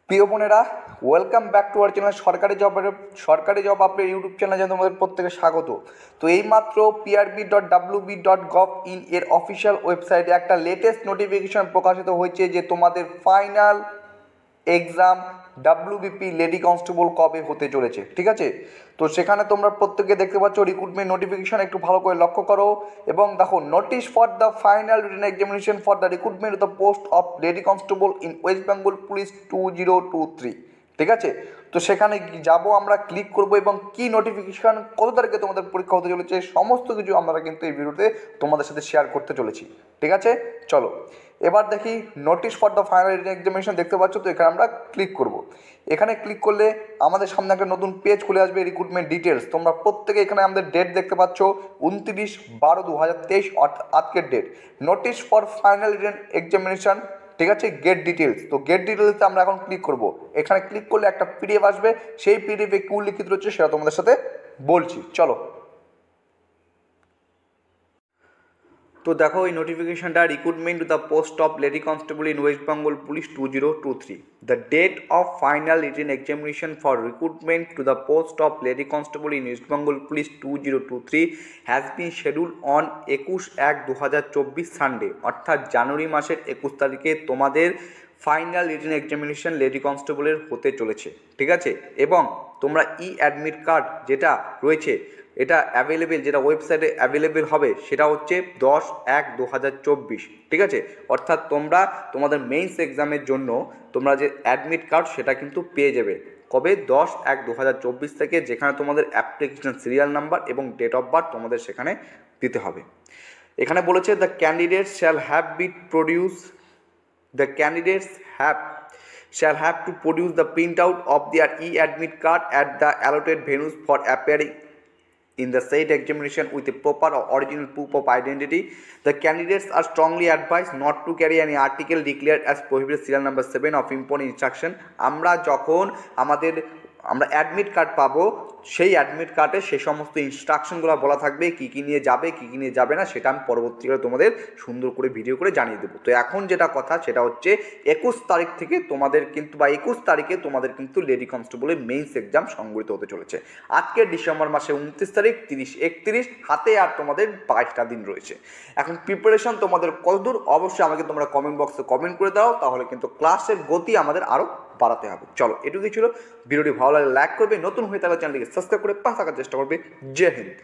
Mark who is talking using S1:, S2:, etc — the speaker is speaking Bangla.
S1: প্রিয় বোনেরা, welcome back to our channel সরকারি জব আপডেট ইউটিউব চ্যানেলে জানাতে তোমাদের প্রত্যেকে স্বাগত। তো এইমাত্র prb.wb.gov.in এর অফিসিয়াল ওয়েবসাইটে একটা লেটেস্ট নোটিফিকেশন প্রকাশিত হয়েছে যে তোমাদের final exam WBP lady constable কবে হতে চলেছে। ঠিক আছে, তো সেখানে তোমরা প্রত্যেকে দেখতে পাচ্ছ রিক্রুটমেন্ট নোটিফিকেশন, একটু ভালো করে লক্ষ্য করো এবং দেখো, notice for the final written examination for the recruitment of the post of lady constable in West Bengal police 2023। ঠিক আছে, তো সেখানে যাব, আমরা ক্লিক করব এবং কি নোটিফিকেশন, কত তারিখে তোমাদের পরীক্ষা হতে চলেছে, সমস্ত কিছু আমরা কিন্তু এই ভিডিওতে তোমাদের সাথে শেয়ার করতে চলেছি। ঠিক আছে, চলো এবার দেখি notice for the final written examination দেখতে পাচ্ছ। তো এখানে আমরা ক্লিক করব। এখানে ক্লিক করলে আমাদের সামনে একটা নতুন পেজ খুলে আসবে, রিক্রুটমেন্ট ডিটেলস। তোমরা প্রত্যেকে এখানে আমাদের ডেট দেখতে পাচ্ছ 29/12/2023, আজকের date. Notice for final written examination, ঠিক আছে, গেট ডিটেলস। তো গেট ডিটেলসে আমরা এখন ক্লিক করব। এখানে ক্লিক করলে একটা পিডিএফ আসবে, সেই পিডিএফে কি উল্লিখিত রয়েছে সেটা তোমাদের সাথে বলছি, চলো। তো দেখো এই নোটিফিকেশনটা, recruitment to the post of lady constable in West Bengal police 2023। The date of final written examination for recruitment to the post of lady constable in West Bengal police 2023 has been schedule on 21/1/2024 Sunday, অর্থাৎ জানুয়ারি মাসের 21 তারিখে তোমাদের ফাইনাল রিটেন এক্সামিনেশন লেডি কনস্টেবলের হতে চলেছে। ঠিক আছে, এবং তোমরা অ্যাডমিট কার্ড যেটা রয়েছে, এটা অ্যাভেলেবেল, যেটা ওয়েবসাইটে অ্যাভেলেবেল হবে সেটা হচ্ছে 10/1/2024। ঠিক আছে, অর্থাৎ তোমরা তোমাদের মেইনস এক্সামের জন্য তোমরা যে অ্যাডমিট কার্ড সেটা কিন্তু পেয়ে যাবে কবে, 10/1/2024 থেকে, যেখানে তোমাদের অ্যাপ্লিকেশন সিরিয়াল নাম্বার এবং ডেট অফ বার্থ তোমাদের সেখানে দিতে হবে। এখানে বলেছে the candidates shall have to produce the printout of their e-admit card at the allotted venues for appearing in the said examination with a proper or original proof of identity. The candidates are strongly advised not to carry any article declared as prohibited serial number 7 of important instruction. আমরা যখন আমরা অ্যাডমিট কার্ড পাবো, সেই অ্যাডমিট কার্ডে সেই সমস্ত ইনস্ট্রাকশনগুলো বলা থাকবে, কী কী নিয়ে যাবে, কী কী নিয়ে যাবে না, সেটা আমি পরবর্তীকালে তোমাদের সুন্দর করে ভিডিও করে জানিয়ে দেবো। তো এখন যেটা কথা সেটা হচ্ছে 21 তারিখ থেকে তোমাদের কিন্তু, বা 21 তারিখে তোমাদের কিন্তু লেডি কনস্টেবলের মেইনস এক্সাম সংগঠিত হতে চলেছে। আজকে ডিসেম্বর মাসে 29 তারিখ, 30, 31 হাতে আর তোমাদের 22টা দিন রয়েছে। এখন প্রিপারেশন তোমাদের কতদূর, অবশ্যই আমাকে তোমরা কমেন্ট বক্সে কমেন্ট করে দাও, তাহলে কিন্তু ক্লাসের গতি আমাদের আরও বাড়াতে হবে। চলো, এটুকুই ছিল। ভিডিওটি ভালো লাগলে লাইক করবে, নতুন হয়ে থাকলে চ্যানেলটিকে সাবস্ক্রাইব করে পাশে থাকার চেষ্টা করবে। জয় হিন্দ।